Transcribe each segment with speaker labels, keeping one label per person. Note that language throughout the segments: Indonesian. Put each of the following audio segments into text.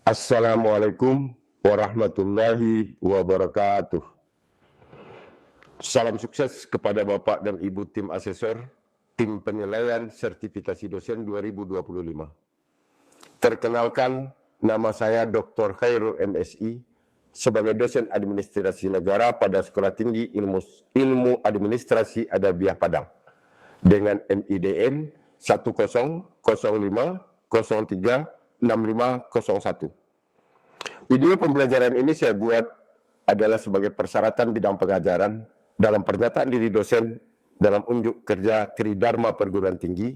Speaker 1: Assalamualaikum warahmatullahi wabarakatuh. Salam sukses kepada Bapak dan Ibu tim asesor, tim penilaian sertifikasi dosen 2025. Terkenalkan, nama saya Dr. Khairul MSI sebagai dosen administrasi negara pada Sekolah Tinggi Ilmu Administrasi Adabiah Padang dengan NIDN 1005036501. Video pembelajaran ini saya buat adalah sebagai persyaratan bidang pengajaran dalam pernyataan diri dosen dalam unjuk kerja Tridharma Perguruan Tinggi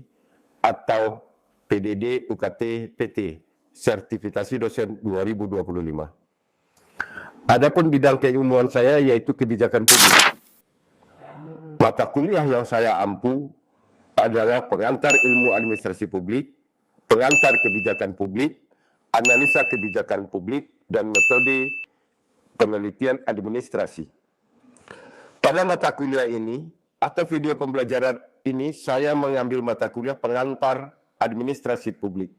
Speaker 1: atau PDD UKT PT Sertifikasi Dosen 2025. Adapun bidang keilmuan saya yaitu kebijakan publik. Mata kuliah yang saya ampu adalah pengantar ilmu administrasi publik, pengantar kebijakan publik, analisa kebijakan publik, dan metode penelitian administrasi. Pada mata kuliah ini, atau video pembelajaran ini, saya mengambil mata kuliah pengantar administrasi publik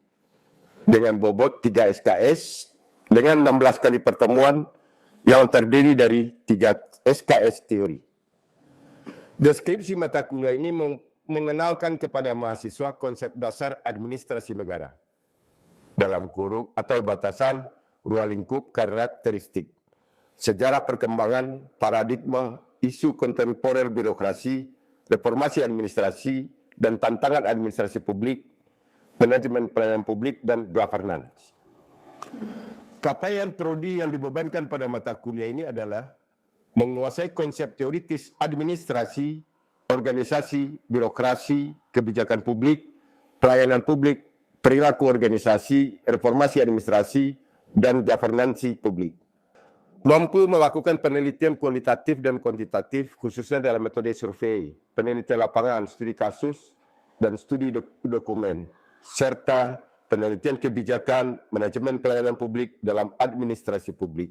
Speaker 1: dengan bobot 3 SKS, dengan 16 kali pertemuan yang terdiri dari 3 SKS teori. Deskripsi mata kuliah ini mengenalkan kepada mahasiswa konsep dasar administrasi negara dalam kurung atau batasan ruang lingkup karakteristik, sejarah perkembangan, paradigma, isu kontemporer birokrasi, reformasi administrasi, dan tantangan administrasi publik, manajemen pelayanan publik, dan governance. Capaian prodi yang dibebankan pada mata kuliah ini adalah menguasai konsep teoritis administrasi, organisasi, birokrasi, kebijakan publik, pelayanan publik, perilaku organisasi, reformasi administrasi, dan governansi publik. Mampu melakukan penelitian kualitatif dan kuantitatif, khususnya dalam metode survei, penelitian lapangan, studi kasus, dan studi dokumen, serta penelitian kebijakan manajemen pelayanan publik dalam administrasi publik.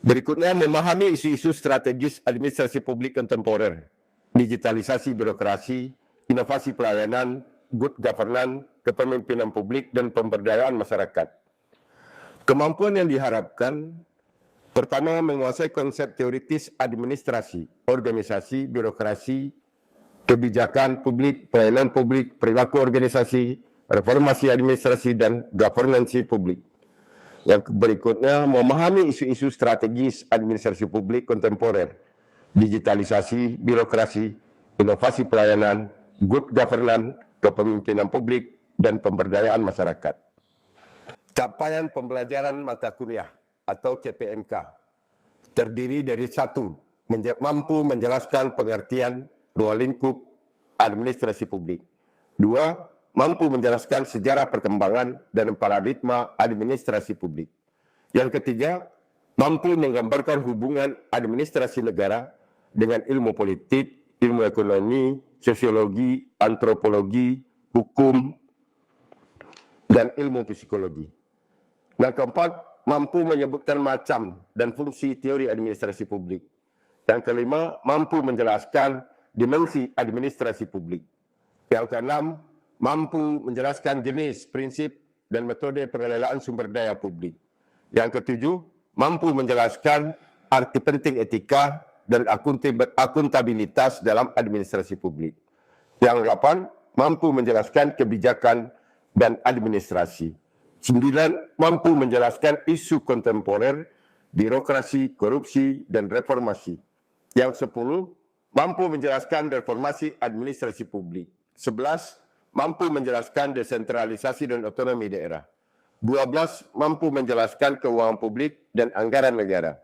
Speaker 1: Berikutnya, memahami isu-isu strategis administrasi publik kontemporer, digitalisasi birokrasi, inovasi pelayanan, good governance, kepemimpinan publik, dan pemberdayaan masyarakat. Kemampuan yang diharapkan, pertama, menguasai konsep teoritis administrasi, organisasi, birokrasi, kebijakan publik, pelayanan publik, perilaku organisasi, reformasi administrasi, dan governance publik. Yang berikutnya, memahami isu-isu strategis administrasi publik kontemporer, digitalisasi, birokrasi, inovasi pelayanan, good governance, kepemimpinan publik, dan pemberdayaan masyarakat. Capaian pembelajaran mata kuliah atau CPMK terdiri dari 1. Mampu menjelaskan pengertian ruang lingkup administrasi publik. 2. Mampu menjelaskan sejarah perkembangan dan paradigma administrasi publik. Yang ketiga, mampu menggambarkan hubungan administrasi negara dengan ilmu politik, ilmu ekonomi, sosiologi, antropologi, hukum, dan ilmu psikologi. Yang keempat, mampu menyebutkan macam dan fungsi teori administrasi publik. Yang kelima, mampu menjelaskan dimensi administrasi publik. Yang keenam, mampu menjelaskan jenis, prinsip, dan metode pengelolaan sumber daya publik. Yang ketujuh, mampu menjelaskan arti penting etika dan akuntabilitas dalam administrasi publik. Yang delapan, mampu menjelaskan kebijakan dan administrasi. 9. Mampu menjelaskan isu kontemporer, birokrasi, korupsi, dan reformasi. Yang 10. Mampu menjelaskan reformasi administrasi publik. 11. Mampu menjelaskan desentralisasi dan otonomi daerah. 12. Mampu menjelaskan keuangan publik dan anggaran negara.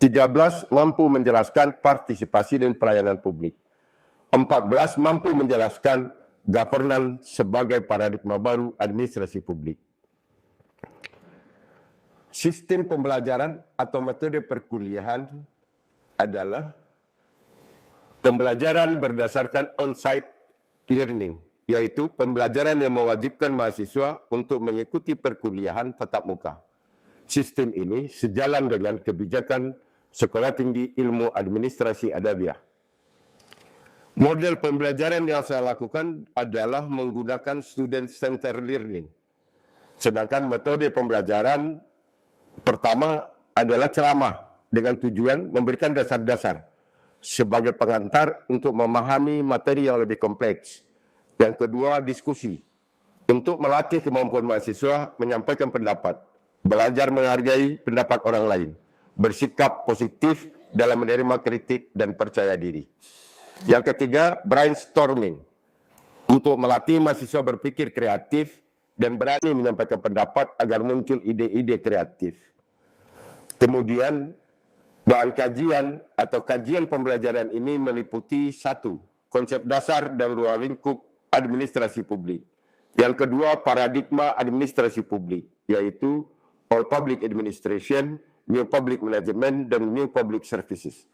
Speaker 1: 13. Mampu menjelaskan partisipasi dan pelayanan publik. 14. Mampu menjelaskan governance sebagai paradigma baru administrasi publik. Sistem pembelajaran atau metode perkuliahan adalah pembelajaran berdasarkan on-site learning, yaitu pembelajaran yang mewajibkan mahasiswa untuk mengikuti perkuliahan tatap muka. Sistem ini sejalan dengan kebijakan Sekolah Tinggi Ilmu Administrasi Adabiah. Model pembelajaran yang saya lakukan adalah menggunakan student-centered learning. Sedangkan metode pembelajaran pertama adalah ceramah dengan tujuan memberikan dasar-dasar sebagai pengantar untuk memahami materi yang lebih kompleks. Yang kedua, diskusi untuk melatih kemampuan mahasiswa menyampaikan pendapat, belajar menghargai pendapat orang lain, bersikap positif dalam menerima kritik dan percaya diri. Yang ketiga, brainstorming untuk melatih mahasiswa berpikir kreatif dan berani menyampaikan pendapat agar muncul ide-ide kreatif. Kemudian, bahan kajian atau kajian pembelajaran ini meliputi 1. Konsep dasar dan ruang lingkup administrasi publik. Yang kedua, paradigma administrasi publik, yaitu All Public Administration, New Public Management, dan New Public Services.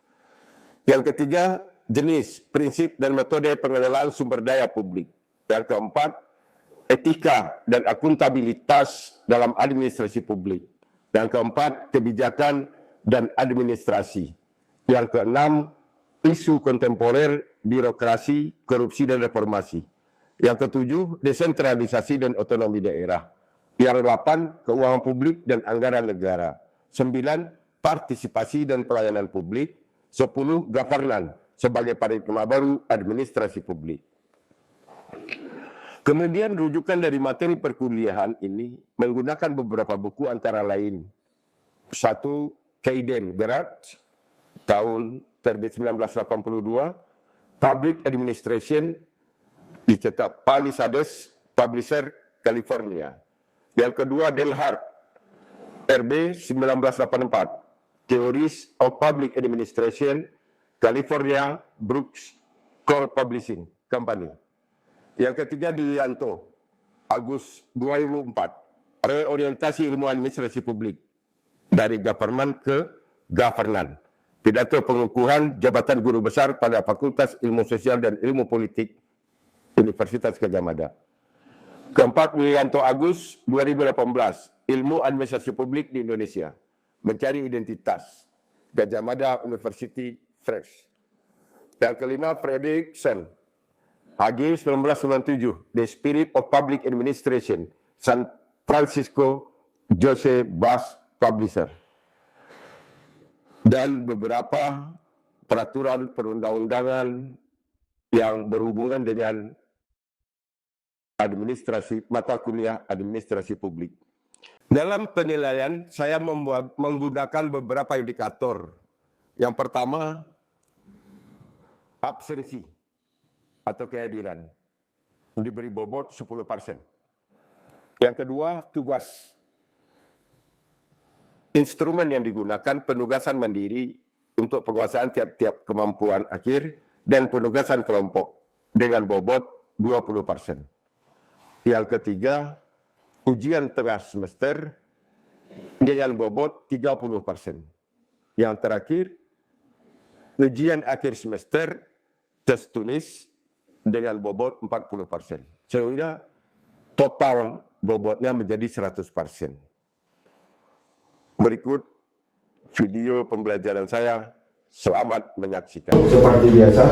Speaker 1: Yang ketiga, jenis, prinsip, dan metode pengelolaan sumber daya publik. Yang keempat, etika dan akuntabilitas dalam administrasi publik. Yang keempat, kebijakan dan administrasi. Yang keenam, isu kontemporer, birokrasi, korupsi, dan reformasi. Yang ketujuh, desentralisasi dan otonomi daerah. Yang delapan, keuangan publik dan anggaran negara. 9, partisipasi dan pelayanan publik. 10, governance sebagai paradigma baru administrasi publik. Kemudian rujukan dari materi perkuliahan ini menggunakan beberapa buku antara lain. 1, Kaiden Berat, tahun terbit 1982, Public Administration, dicetak Palisades, Publisher, California. Yang kedua, Delhart, RB 1984, Theories of Public Administration, California, Brooks Core Publishing Company. Yang ketiga, Dilianto, Agus 2004, Reorientasi Ilmu Administrasi Publik, dari government ke governance. Pidato pengukuhan jabatan guru besar pada Fakultas Ilmu Sosial dan Ilmu Politik Universitas Gadjah Mada. Keempat, Wilianto Agus 2018, Ilmu Administrasi Publik di Indonesia, Mencari Identitas, Gadjah Mada University Press. Yang kelima, Fredriksen, HG 1997, The Spirit of Public Administration, San Francisco Jose Bass Publisher. Dan beberapa peraturan perundang-undangan yang berhubungan dengan administrasi, mata kuliah administrasi publik. Dalam penilaian, saya menggunakan beberapa indikator. Yang pertama, absensi atau kehadiran. Diberi bobot 10%. Yang kedua, tugas. Instrumen yang digunakan penugasan mandiri untuk penguasaan tiap-tiap kemampuan akhir dan penugasan kelompok dengan bobot 20%. Yang ketiga, ujian tengah semester dengan bobot 30%. Yang terakhir, ujian akhir semester tes tulis dengan bobot 40%. Sehingga total bobotnya menjadi 100%. Berikut video pembelajaran saya. Selamat menyaksikan. Seperti biasa,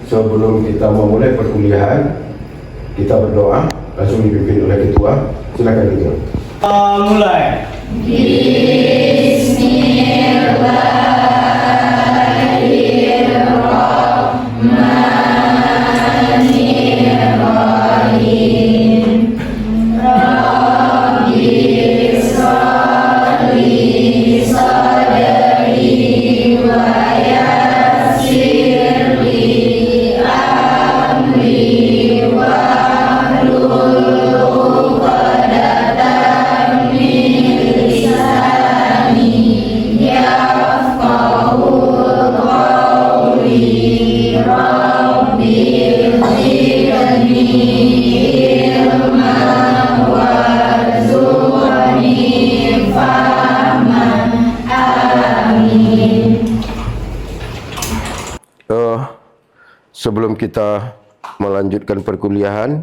Speaker 1: sebelum kita memulai perkuliahan, kita berdoa, langsung dipimpin oleh ketua. Silakan ketua.
Speaker 2: Mulai.
Speaker 1: Sebelum kita melanjutkan perkuliahan,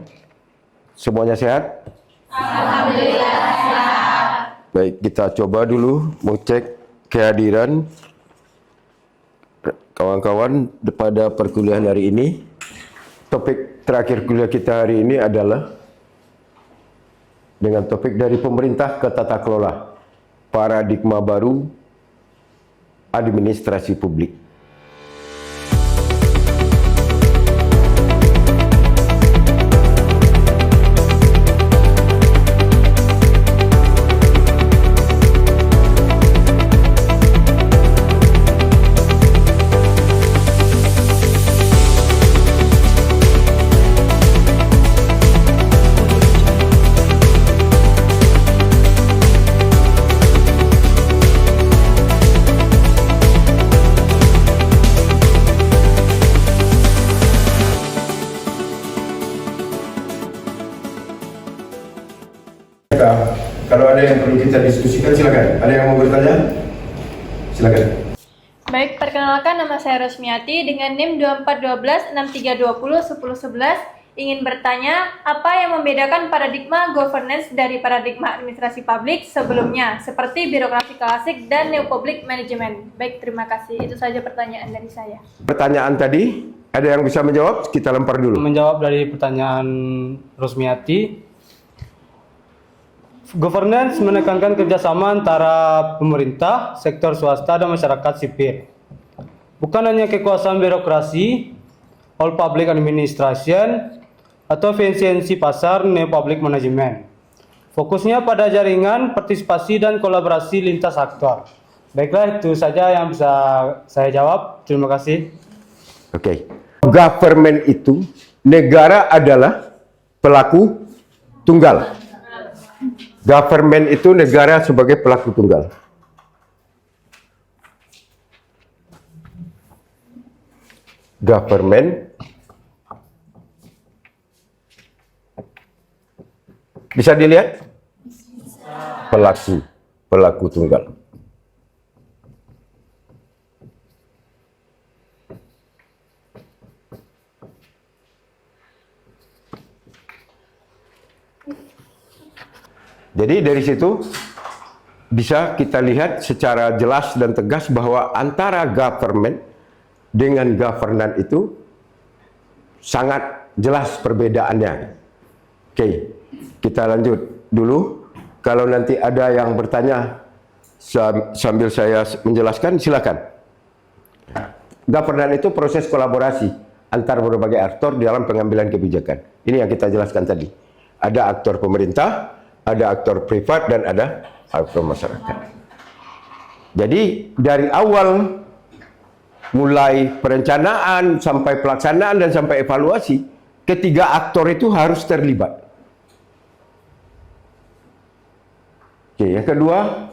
Speaker 1: semuanya sehat?
Speaker 3: Alhamdulillah sehat.
Speaker 1: Baik, kita coba dulu mengecek kehadiran kawan-kawan pada perkuliahan hari ini. Topik terakhir kuliah kita hari ini adalah dengan topik dari pemerintah ke tata kelola, paradigma baru administrasi publik. Kalau ada yang perlu kita diskusikan, silakan. Ada yang mau bertanya? Silakan.
Speaker 2: Baik, perkenalkan nama saya Rosmiati dengan NIM 241263201011. Ingin bertanya, apa yang membedakan paradigma governance dari paradigma administrasi publik sebelumnya, seperti birokrasi klasik dan new public management? Baik, terima kasih. Itu saja pertanyaan dari saya. Pertanyaan tadi, ada yang bisa menjawab? Kita lempar dulu.
Speaker 4: Menjawab dari pertanyaan Rosmiati, governance menekankan kerjasama antara pemerintah, sektor swasta, dan masyarakat sipil. Bukan hanya kekuasaan birokrasi, all public administration, atau efisiensi pasar, new public management. Fokusnya pada jaringan, partisipasi, dan kolaborasi lintas aktor. Baiklah, itu saja yang bisa saya jawab. Terima kasih.
Speaker 1: Oke. Government itu, negara adalah pelaku tunggal. Government itu negara sebagai pelaku tunggal. Government bisa dilihat? Pelaku tunggal. Jadi dari situ bisa kita lihat secara jelas dan tegas bahwa antara government dengan governance itu sangat jelas perbedaannya. Oke, kita lanjut dulu. Kalau nanti ada yang bertanya sambil saya menjelaskan, silakan. Governance itu proses kolaborasi antar berbagai aktor dalam pengambilan kebijakan. Ini yang kita jelaskan tadi. Ada aktor pemerintah, ada aktor privat, dan ada aktor masyarakat. Jadi dari awal mulai perencanaan sampai pelaksanaan dan sampai evaluasi, ketiga aktor itu harus terlibat. Oke, yang kedua,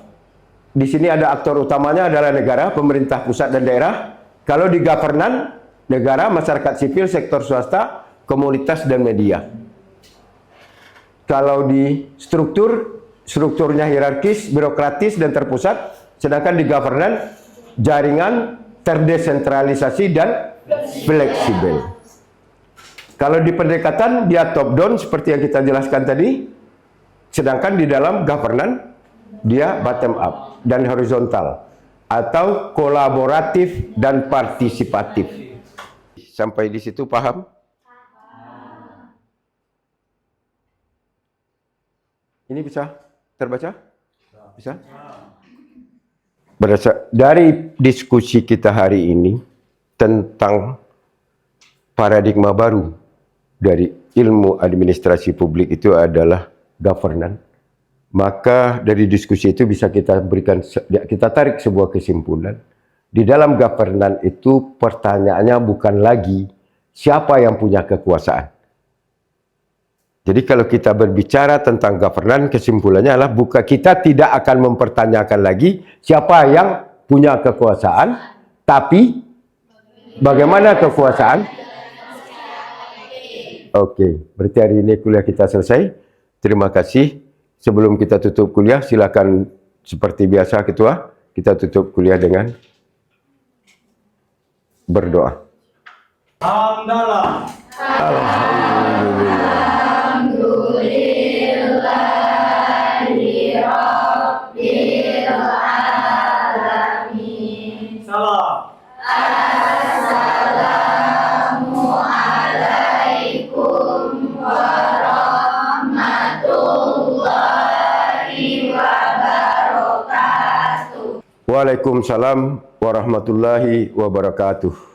Speaker 1: di sini ada aktor utamanya adalah negara, pemerintah pusat dan daerah. Kalau di governance, negara, masyarakat sipil, sektor swasta, komunitas, dan media. Kalau di strukturnya hierarkis, birokratis, dan terpusat, sedangkan di governance, jaringan, terdesentralisasi, dan fleksibel. Kalau di pendekatan, dia top down, seperti yang kita jelaskan tadi, sedangkan di dalam governance, dia bottom up, dan horizontal, atau kolaboratif dan partisipatif. Sampai di situ paham? Ini bisa terbaca? Bisa? Dari diskusi kita hari ini tentang paradigma baru dari ilmu administrasi publik itu adalah governance, maka dari diskusi itu bisa kita tarik sebuah kesimpulan. Di dalam governance itu pertanyaannya bukan lagi siapa yang punya kekuasaan. Jadi kalau kita berbicara tentang governance, kesimpulannya adalah kita tidak akan mempertanyakan lagi siapa yang punya kekuasaan, tapi bagaimana kekuasaan. Oke, berarti hari ini kuliah kita selesai. Terima kasih. Sebelum kita tutup kuliah, silakan seperti biasa Ketua, kita tutup kuliah dengan berdoa.
Speaker 4: Alhamdulillah.
Speaker 1: Alhamdulillah.
Speaker 4: Salam.
Speaker 3: Assalamualaikum warahmatullahi
Speaker 1: Waalaikumsalam warahmatullahi wabarakatuh.